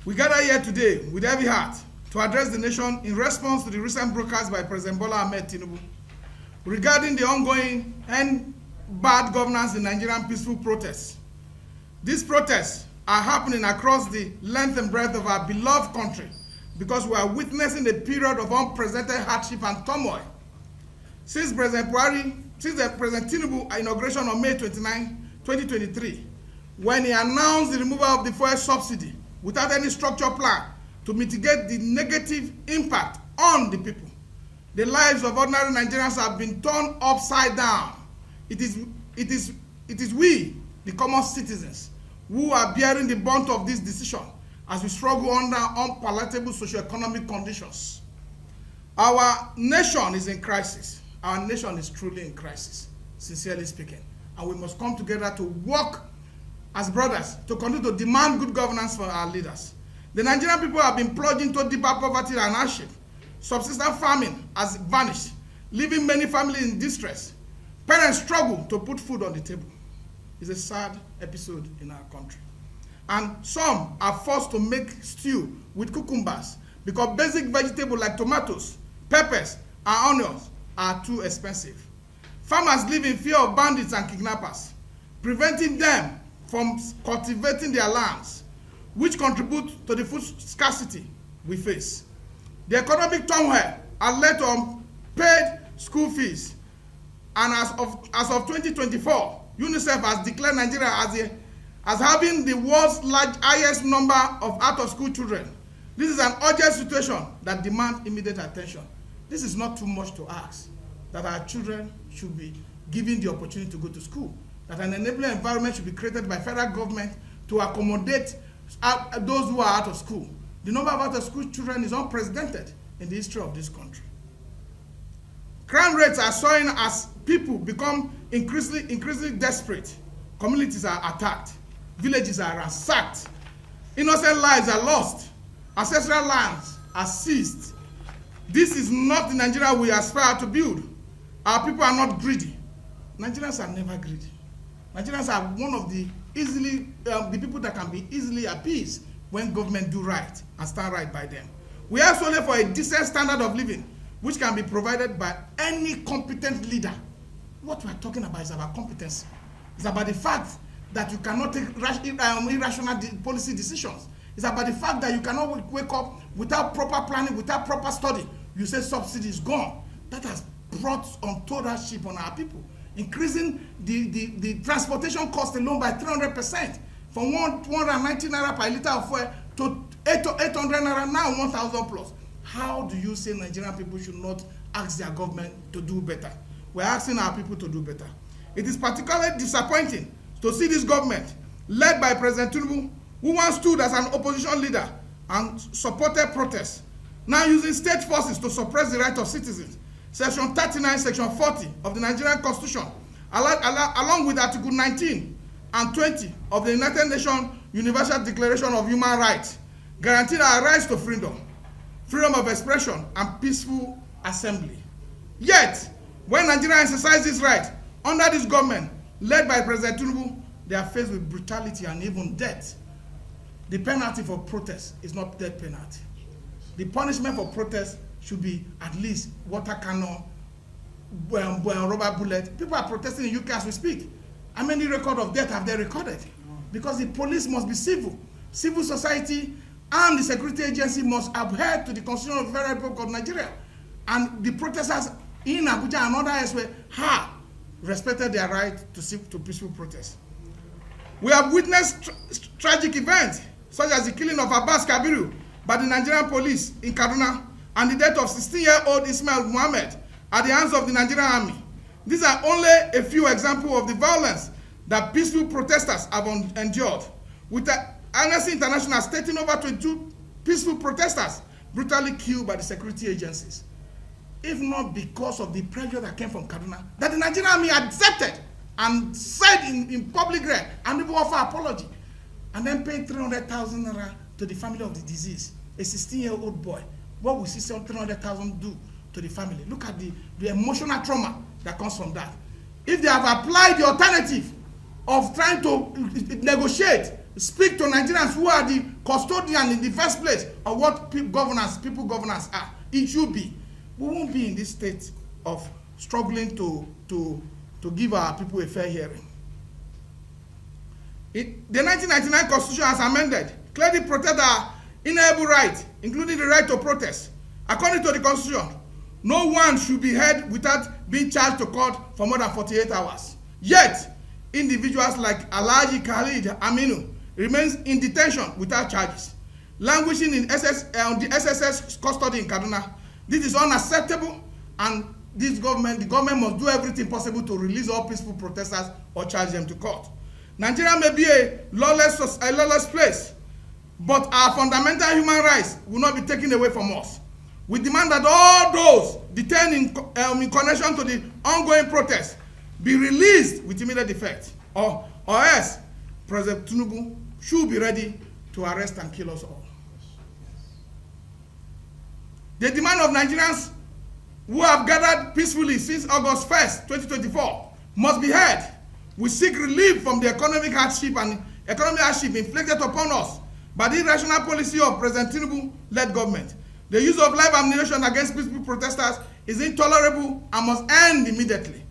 We gather here today with heavy heart to address the nation in response to the recent broadcast by President Bola Ahmed Tinubu regarding the ongoing and bad governance in Nigerian peaceful protests. These protests are happening across the length and breadth of our beloved country because we are witnessing a period of unprecedented hardship and turmoil. Since President Tinubu inauguration on May 29, 2023, when he announced the removal of the fuel subsidy without any structured plan to mitigate the negative impact on the people, the lives of ordinary Nigerians have been turned upside down. It is we, the common citizens, who are bearing the brunt of this decision as we struggle under unpalatable socio-economic conditions. Our nation is in crisis. Our nation is truly in crisis, sincerely speaking. And we must come together to work as brothers to continue to demand good governance for our leaders. The Nigerian people have been plunged into deeper poverty and hardship. Subsistence farming has vanished, leaving many families in distress. Parents struggle to put food on the table. It's a sad episode in our country. And some are forced to make stew with cucumbers because basic vegetables like tomatoes, peppers, and onions are too expensive. Farmers live in fear of bandits and kidnappers, preventing them from cultivating their lands, which contribute to the food scarcity we face. The economic turmoil has led to unpaid school fees, and as of 2024, UNICEF has declared Nigeria as having the world's highest number of out-of-school children. This is an urgent situation that demands immediate attention. This is not too much to ask, that our children should be given the opportunity to go to school, that an enabling environment should be created by federal government to accommodate those who are out of school. The number of out-of-school children is unprecedented in the history of this country. Crime rates are soaring as people become increasingly desperate. Communities are attacked. Villages are ransacked. Innocent lives are lost. Ancestral lands are seized. This is not the Nigeria we aspire to build. Our people are not greedy. Nigerians are never greedy. Nigerians are one of the the people that can be easily appeased when government do right and stand right by them. We are solely for a decent standard of living, which can be provided by any competent leader. What we are talking about is about competence. It's about the fact that you cannot take irrational policy decisions. It's about the fact that you cannot wake up without proper planning, without proper study. You say subsidy is gone. That has brought untold hardship on our people, increasing the transportation cost alone by 300%, from 190 naira per liter of fuel to 800 naira now, 1,000 plus. How do you say Nigerian people should not ask their government to do better? We're asking our people to do better. It is particularly disappointing to see this government, led by President Tinubu, who once stood as an opposition leader and supported protests, now using state forces to suppress the rights of citizens. Section 39, Section 40 of the Nigerian Constitution, along with Article 19 and 20 of the United Nations Universal Declaration of Human Rights, guarantee our rights to freedom of expression, and peaceful assembly. Yet, when Nigerians exercise this right under this government, led by President Tinubu, they are faced with brutality and even death. The penalty for protest is not death penalty. The punishment for protest should be at least water cannon, rubber bullet. People are protesting in UK as we speak. How many records of death have they recorded? Because the police must be civil. Civil society and the security agency must adhere to the Constitution of the Federal Republic of Nigeria. And the protesters in Abuja and other elsewhere have respected their right to peaceful protest. We have witnessed tragic events, such as the killing of Abbas Kabiru by the Nigerian police in Kaduna and the death of 16-year-old Ismail Muhammad at the hands of the Nigerian army. These are only a few examples of the violence that peaceful protesters have endured, with the Amnesty International stating over 22 peaceful protesters brutally killed by the security agencies. If not because of the pressure that came from Kaduna, that the Nigerian army accepted and said in public realm and even offer apology, and then paid 300,000 naira to the family of the deceased, a 16-year-old boy. What will 300,000 do to the family? Look at the emotional trauma that comes from that. If they have applied the alternative of trying to negotiate speak to Nigerians who are the custodian in the first place of what people governance are. It should be. We won't be in this state of struggling to give our people a fair hearing. The 1999 Constitution as amended clearly protected our inalienable right, including the right to protest. According to the Constitution, no one should be heard without being charged to court for more than 48 hours. Yet, individuals like Alhaji Khalid Aminu remains in detention without charges, languishing in the SSS custody in Kaduna. This is unacceptable, and the government must do everything possible to release all peaceful protesters or charge them to court. Nigeria may be a lawless place, but our fundamental human rights will not be taken away from us. We demand that all those detained in connection to the ongoing protests be released with immediate effect, or else President Tinubu should be ready to arrest and kill us all. The demand of Nigerians who have gathered peacefully since August 1st, 2024 must be heard. We seek relief from the economic hardship inflicted upon us by the irrational policy of President Tinubu-led government. The use of live ammunition against peaceful protesters is intolerable and must end immediately.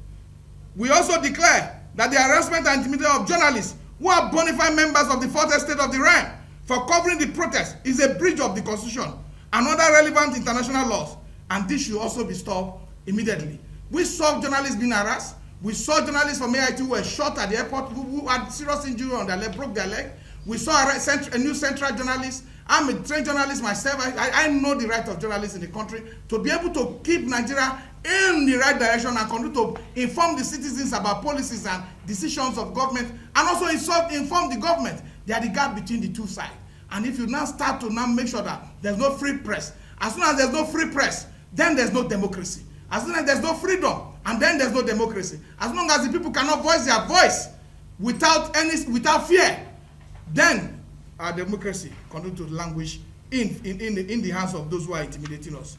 We also declare that the harassment and intimidation of journalists who are bona fide members of the fourth estate of the realm for covering the protest is a breach of the Constitution and other relevant international laws, and this should also be stopped immediately. We saw journalists being harassed. We saw journalists from AIT who were shot at the airport, who had serious injury on their leg, broke their leg. We saw a new central journalist. I'm a trained journalist myself. I know the right of journalists in the country to be able to keep Nigeria in the right direction and continue to inform the citizens about policies and decisions of government, and also inform the government. They are the gap between the two sides. And if you now start to now make sure that there's no free press, as soon as there's no free press, then there's no democracy. As soon as there's no freedom, and then there's no democracy. As long as the people cannot voice their voice without fear, then our democracy continues to languish in the hands of those who are intimidating us.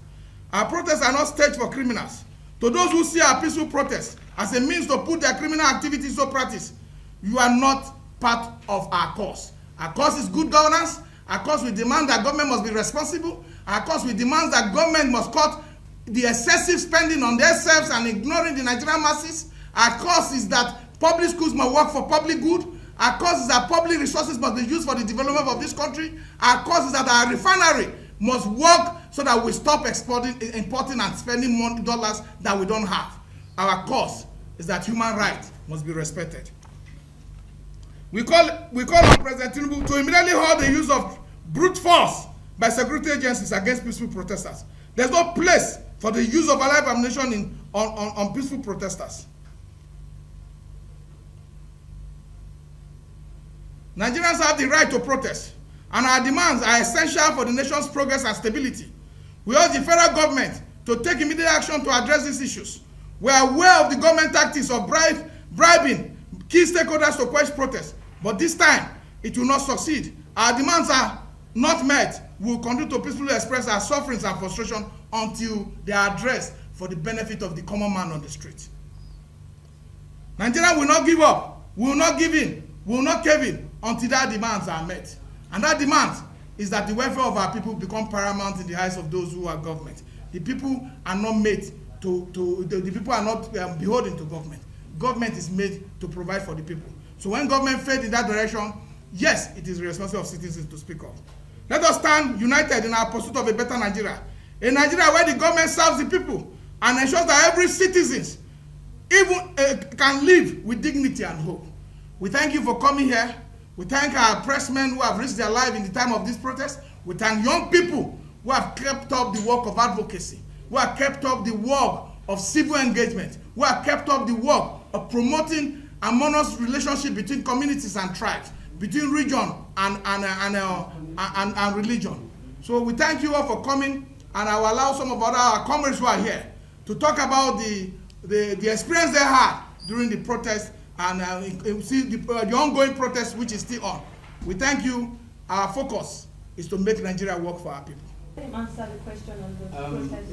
Our protests are not staged for criminals. To those who see our peaceful protests as a means to put their criminal activities to practice, you are not part of our cause. Our cause is good governance. Our cause, we demand that government must be responsible. Our cause, we demand that government must cut the excessive spending on themselves and ignoring the Nigerian masses. Our cause is that public schools must work for public good. Our cause is that public resources must be used for the development of this country. Our cause is that our refinery must work so that we stop importing and spending dollars that we don't have. Our cause is that human rights must be respected. We call on President Tinubu to immediately halt the use of brute force by security agencies against peaceful protesters. There's no place for the use of live ammunition on peaceful protesters. Nigerians have the right to protest, and our demands are essential for the nation's progress and stability. We urge the federal government to take immediate action to address these issues. We are aware of the government tactics of bribing key stakeholders to quench protests, but this time it will not succeed. Our demands are not met. We will continue to peacefully express our sufferings and frustration until they are addressed for the benefit of the common man on the street. Nigeria will not give up. We will not give in. We will not cave in until their demands are met. And that demand is that the welfare of our people become paramount in the eyes of those who are government. The people are not made the people are not beholden to government. Government is made to provide for the people. So when government fails in that direction, yes, it is the responsibility of citizens to speak up. Let us stand united in our pursuit of a better Nigeria. A Nigeria where the government serves the people and ensures that every citizen even can live with dignity and hope. We thank you for coming here. We thank our pressmen who have risked their life in the time of this protest. We thank young people who have kept up the work of advocacy, who have kept up the work of civil engagement, who have kept up the work of promoting harmonious relationship between communities and tribes, between region and religion. So we thank you all for coming, and I will allow some of our comrades who are here to talk about the experience they had during the protest and see the ongoing protest which is still on. We thank you. Our focus is to make Nigeria work for our people. Let him answer the question on the protest.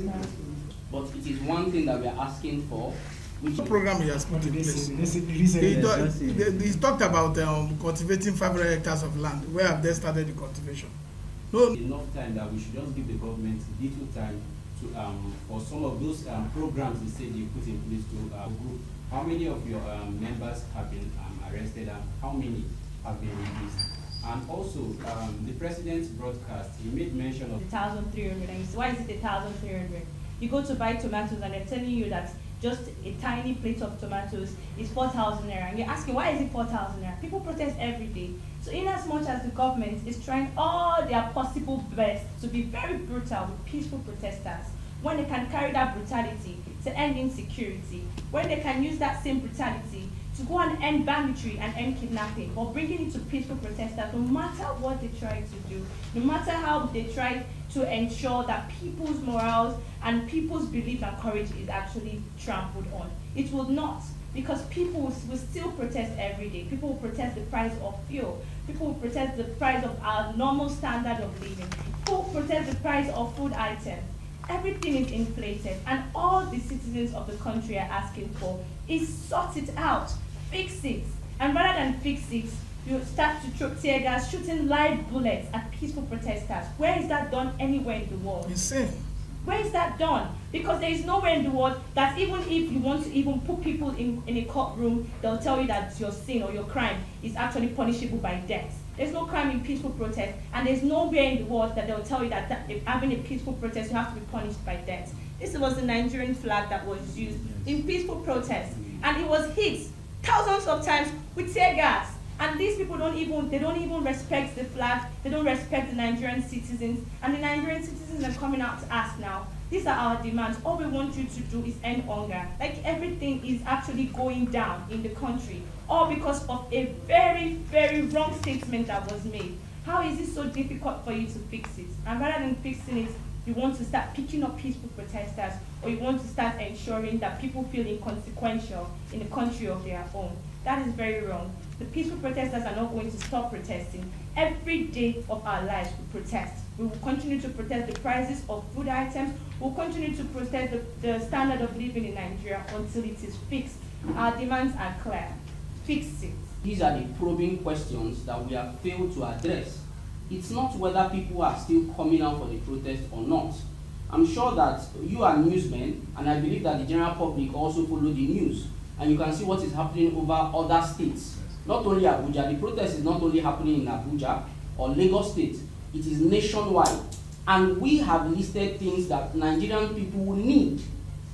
But it is one thing that we are asking for, Which program he has put in place. He talked about cultivating 500 hectares of land. Where have they started the cultivation? No. Enough time that we should just give the government little time to for some of those programs they say they put in place to group. How many of your members have been arrested and how many have been released? And also, the president's broadcast, he made mention of 1,300. And you say, why is it 1,300? You go to buy tomatoes and they're telling you that just a tiny plate of tomatoes is 4,000 naira. And you're asking, why is it 4,000 naira? People protest every day. So in as much as the government is trying all their possible best to be very brutal with peaceful protesters, when they can carry that brutality to end insecurity, when they can use that same brutality to go and end banditry and end kidnapping, or bringing it to peaceful protesters, no matter what they try to do, no matter how they try to ensure that people's morals and people's belief and courage is actually trampled on. It will not, because people will still protest every day. People will protest the price of fuel. People will protest the price of our normal standard of living. People will protest the price of food items. Everything is inflated, and all the citizens of the country are asking for is sort it out, fix it. And rather than fix it, you start to throw tear gas, shooting live bullets at peaceful protesters. Where is that done anywhere in the world? Insane. Where is that done? Because there is nowhere in the world that even if you want to even put people in a courtroom, they'll tell you that your sin or your crime is actually punishable by death. There's no crime in peaceful protest, and there's nowhere in the world that they'll tell you that if having a peaceful protest, you have to be punished by death. This was the Nigerian flag that was used in peaceful protest, and it was hit thousands of times with tear gas. And these people don't even respect the flag. They don't respect the Nigerian citizens, and the Nigerian citizens are coming out to ask now. These are our demands. All we want you to do is end hunger. Like everything is actually going down in the country, all because of a very, very wrong statement that was made. How is it so difficult for you to fix it? And rather than fixing it, you want to start picking up peaceful protesters, or you want to start ensuring that people feel inconsequential in the country of their own. That is very wrong. The peaceful protesters are not going to stop protesting. Every day of our lives we protest. We will continue to protest the prices of food items. We'll continue to protest the standard of living in Nigeria until it is fixed. Our demands are clear. Fix it. These are the probing questions that we have failed to address. It's not whether people are still coming out for the protest or not. I'm sure that you are newsmen, and I believe that the general public also follow the news, and you can see what is happening over other states. Not only Abuja, the protest is not only happening in Abuja or Lagos State, it is nationwide. And we have listed things that Nigerian people will need.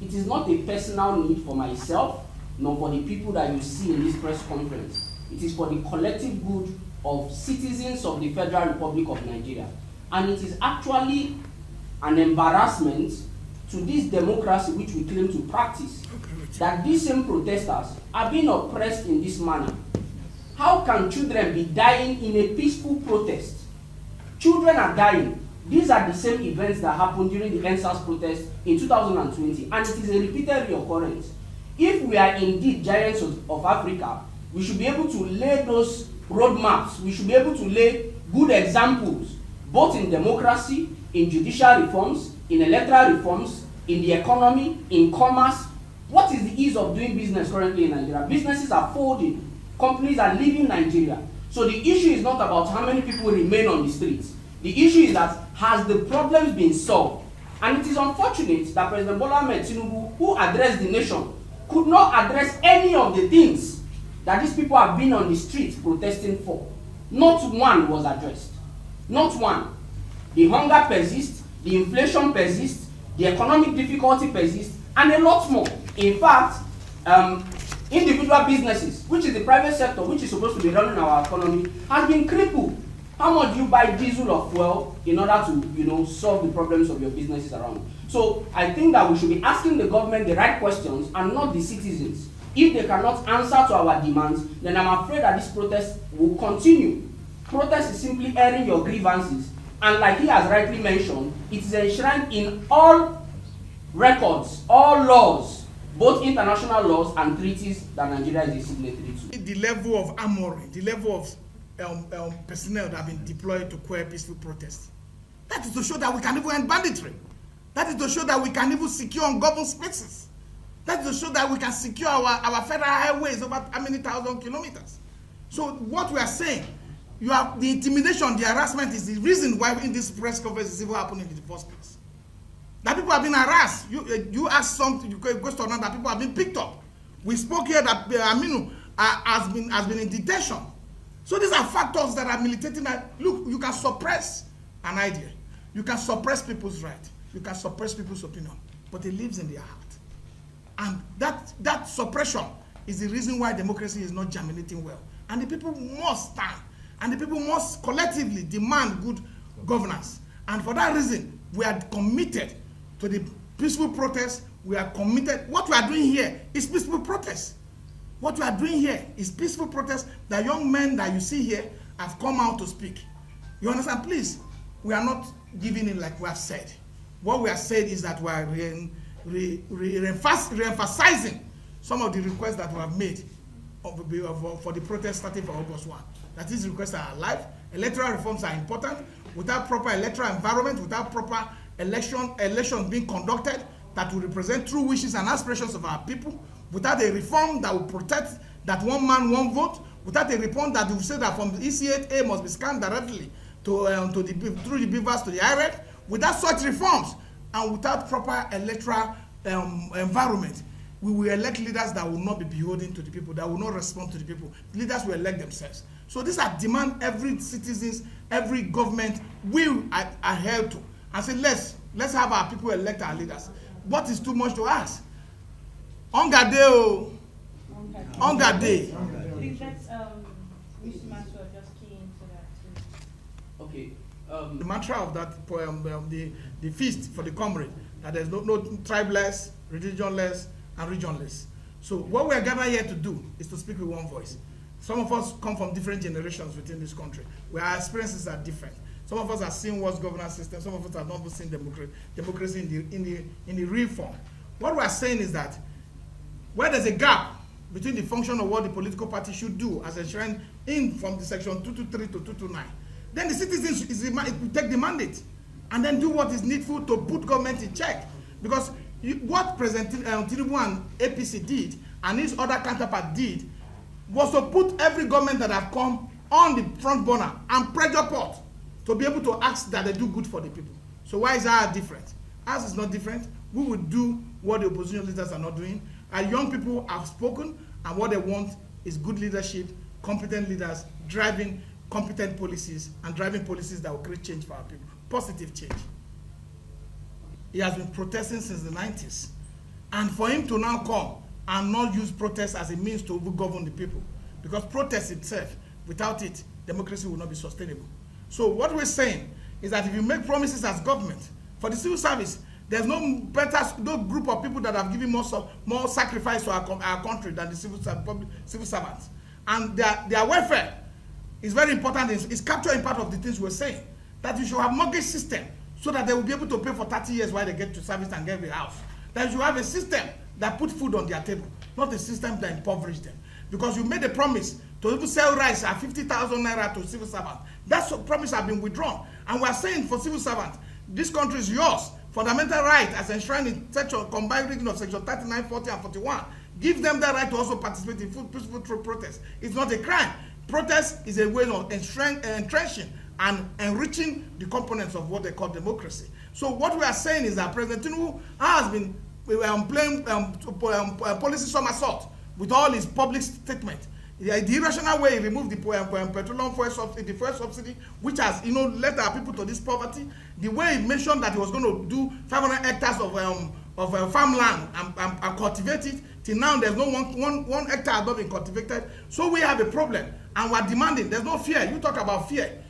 It is not a personal need for myself, nor for the people that you see in this press conference. It is for the collective good of citizens of the Federal Republic of Nigeria. And it is actually an embarrassment to this democracy which we claim to practice, that these same protesters are being oppressed in this manner. How can children be dying in a peaceful protest? Children are dying. These are the same events that happened during the NSAS protest in 2020, and it is a repeated reoccurrence. If we are indeed giants of Africa, we should be able to lay those roadmaps. We should be able to lay good examples, both in democracy, in judicial reforms, in electoral reforms, in the economy, in commerce. What is the ease of doing business currently in Nigeria? Businesses are folding. Companies are leaving Nigeria. So the issue is not about how many people remain on the streets. The issue is that has the problems been solved? And it is unfortunate that President Bola Ahmed Tinubu, who addressed the nation, could not address any of the things that these people have been on the streets protesting for. Not one was addressed. Not one. The hunger persists, the inflation persists, the economic difficulty persists, and a lot more. In fact, individual businesses, which is the private sector, which is supposed to be running our economy, has been crippled. How much do you buy diesel or fuel in order to, solve the problems of your businesses around? So I think that we should be asking the government the right questions and not the citizens. If they cannot answer to our demands, then I'm afraid that this protest will continue. Protest is simply airing your grievances, and like he has rightly mentioned, it is enshrined in all records, all laws, both international laws and treaties that Nigeria is a signatory to. The level of armory, the level of personnel that have been deployed to quell peaceful protests. That is to show that we can even end banditry. That is to show that we can even secure ungoverned spaces. That's to show that we can secure our federal highways over how many thousand kilometers. So what we are saying, you have the intimidation, the harassment is the reason why in this press conference is even happening in the first place. That people have been harassed. You ask something, you go to another, that people have been picked up. We spoke here that Aminu has been in detention. So these are factors that are militating. Look, you can suppress an idea. You can suppress people's right. You can suppress people's opinion. But it lives in their heart. And that suppression is the reason why democracy is not germinating well. And the people must stand. And the people must collectively demand good governance. And for that reason, we are committed to the peaceful protest. We are committed. What we are doing here is peaceful protest. What we are doing here is peaceful protest. The young men that you see here have come out to speak. You understand? Please, we are not giving in like we have said. What we have said is that we are re-emphasizing some of the requests that we have made for the protest starting from August 1. That is, requests are alive. Electoral reforms are important. Without proper electoral environment, without proper elections being conducted that will represent true wishes and aspirations of our people, without a reform that will protect that one man, one vote, without a reform that will say that from the EC8A must be scanned directly through the beavers to the IREC, without such reforms and without proper electoral environment, we will elect leaders that will not be beholden to the people, that will not respond to the people. Leaders will elect themselves. So these are demand every citizens, every government will adhere to. And say, let's have our people elect our leaders. What is too much to ask? Hunger day, oh. Hunger day. Please let's Mr. Maxwell just key into that too. Okay. The mantra of that poem, the feast for the comrade, that there's no tribeless, religionless, and regionless. So what we are gathered here to do is to speak with one voice. Some of us come from different generations within this country, where our experiences are different. Some of us have seen what's governance system. Some of us have not seen democracy in the real form. What we are saying is that where there's a gap between the function of what the political party should do as enshrined in from the section 223 to 229, then the citizens will take the mandate and then do what is needful to put government in check. Because what President Tinubu and APC did and his other counterpart did was to put every government that have come on the front burner and pressure pot to be able to ask that they do good for the people. So why is ours different? Ours is not different. We will do what the opposition leaders are not doing. Our young people have spoken, and what they want is good leadership, competent leaders, driving competent policies, and driving policies that will create change for our people. Positive change. He has been protesting since the 90s. And for him to now come and not use protest as a means to govern the people, because protest itself, without it, democracy will not be sustainable. So what we're saying is that if you make promises as government, for the civil service, there's no group of people that have given more sacrifice to our country than the civil servants. And their welfare is very important. It's captured in part of the things we're saying. That you should have mortgage system so that they will be able to pay for 30 years while they get to service and get a house. That you should have a system that put food on their table, not a system that impoverishes them. Because you made a promise to even sell rice at 50,000 naira to civil servants. That promise has been withdrawn. And we are saying for civil servants, this country is yours. Fundamental right as enshrined in section combined reading of section 39, 40, and 41. Give them that right to also participate in peaceful protest. It's not a crime. Protest is a way of entrenching and enriching the components of what they call democracy. So what we are saying is that President Tinubu has been playing policy somersault with all his public statements. The irrational way he removed the petroleum fuel subsidy, which has led our people to this poverty. The way he mentioned that he was going to do 500 hectares of farmland and cultivate it. Till now, there's no one hectare has not been cultivated. So we have a problem, and we're demanding. There's no fear. You talk about fear.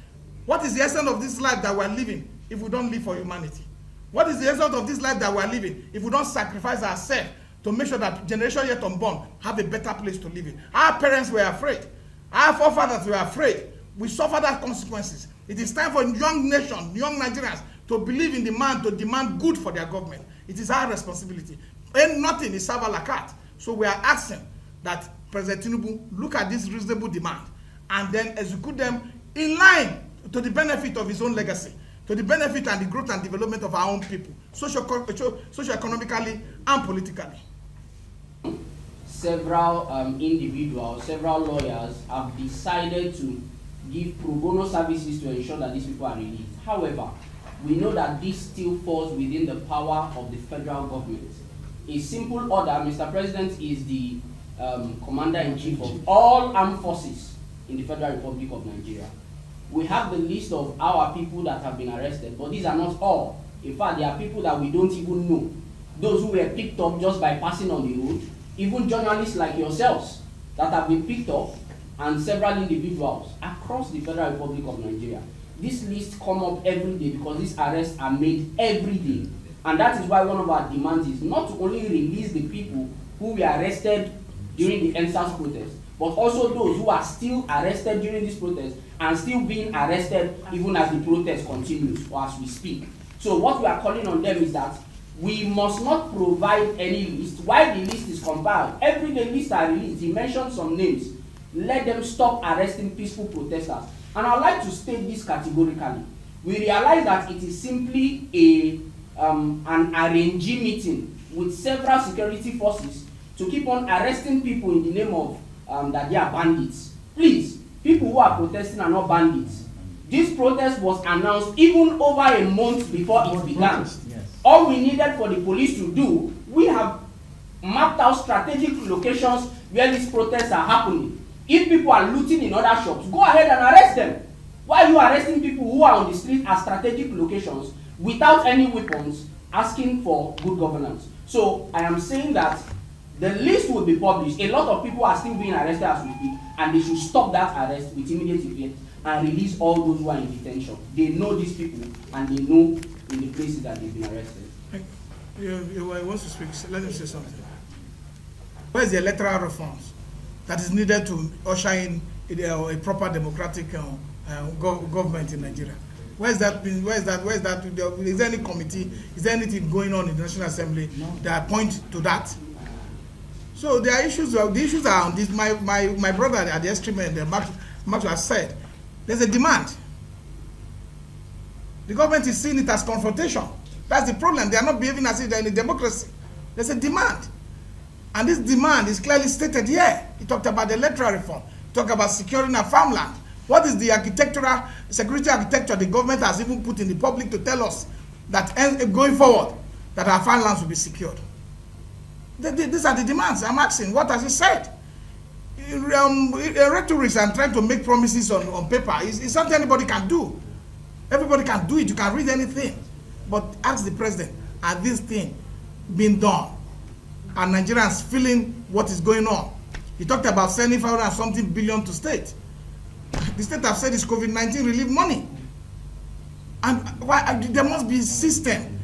What is the essence of this life that we're living if we don't live for humanity? What is the essence of this life that we're living if we don't sacrifice ourselves to make sure that generation yet unborn have a better place to live in? Our parents were afraid. Our forefathers were afraid. We suffer that consequences. It is time for young nation, young Nigerians to believe in demand, to demand good for their government. It is our responsibility. Ain't nothing is serve a la carte. So we are asking that President Tinubu look at this reasonable demand and then execute them in line to the benefit of his own legacy, to the benefit and the growth and development of our own people, socio-economically and politically. several individuals, several lawyers have decided to give pro bono services to ensure that these people are released. However, we know that this still falls within the power of the federal government. A simple order, Mr. President is the Commander-in-Chief of all armed forces in the Federal Republic of Nigeria. We have the list of our people that have been arrested, but these are not all. In fact, there are people that we don't even know. Those who were picked up just by passing on the road, even journalists like yourselves that have been picked up, and several individuals across the Federal Republic of Nigeria. This list come up every day because these arrests are made every day. And that is why one of our demands is not to only release the people who were arrested during the NSAS protest, but also those who are still arrested during this protest and still being arrested even as the protest continues or as we speak. So what we are calling on them is that we must not provide any list. While the list is compiled, every day lists are released. He mentioned some names. Let them stop arresting peaceful protesters. And I'd like to state this categorically. We realize that it is simply an RNG meeting with several security forces to keep on arresting people in the name of that they are bandits. Please, people who are protesting are not bandits. This protest was announced even over a month before it began. Yes. All we needed for the police to do, we have mapped out strategic locations where these protests are happening. If people are looting in other shops, go ahead and arrest them. Why are you arresting people who are on the street at strategic locations without any weapons, asking for good governance? So I am saying that the list will be published. A lot of people are still being arrested as we speak, and they should stop that arrest with immediate effect and release all those who are in detention. They know these people, and they know in the places that they've been arrested. You want to speak? Let me say something. Where is the electoral reforms that is needed to usher in a proper democratic government in Nigeria? Where is that? Is there any committee? Is there anything going on in the National Assembly that point to that? So there are issues. The issues are on this. My brother at the extreme end, Mark has said, there's a demand. The government is seeing it as confrontation. That's the problem. They are not behaving as if they're in a democracy. There's a demand. And this demand is clearly stated here. He talked about the electoral reform. He talked about securing our farmland. What is the security architecture the government has even put in the public to tell us that going forward, that our farmlands will be secured? These are the demands. I'm asking, what has he said? Rhetoric and trying to make promises on paper is something anybody can do. Everybody can do it. You can read anything. But ask the president, are these things being done? Are Nigerians feeling what is going on? He talked about sending 500 and something billion to state. The state have said it's COVID-19 relief money. And why there must be a system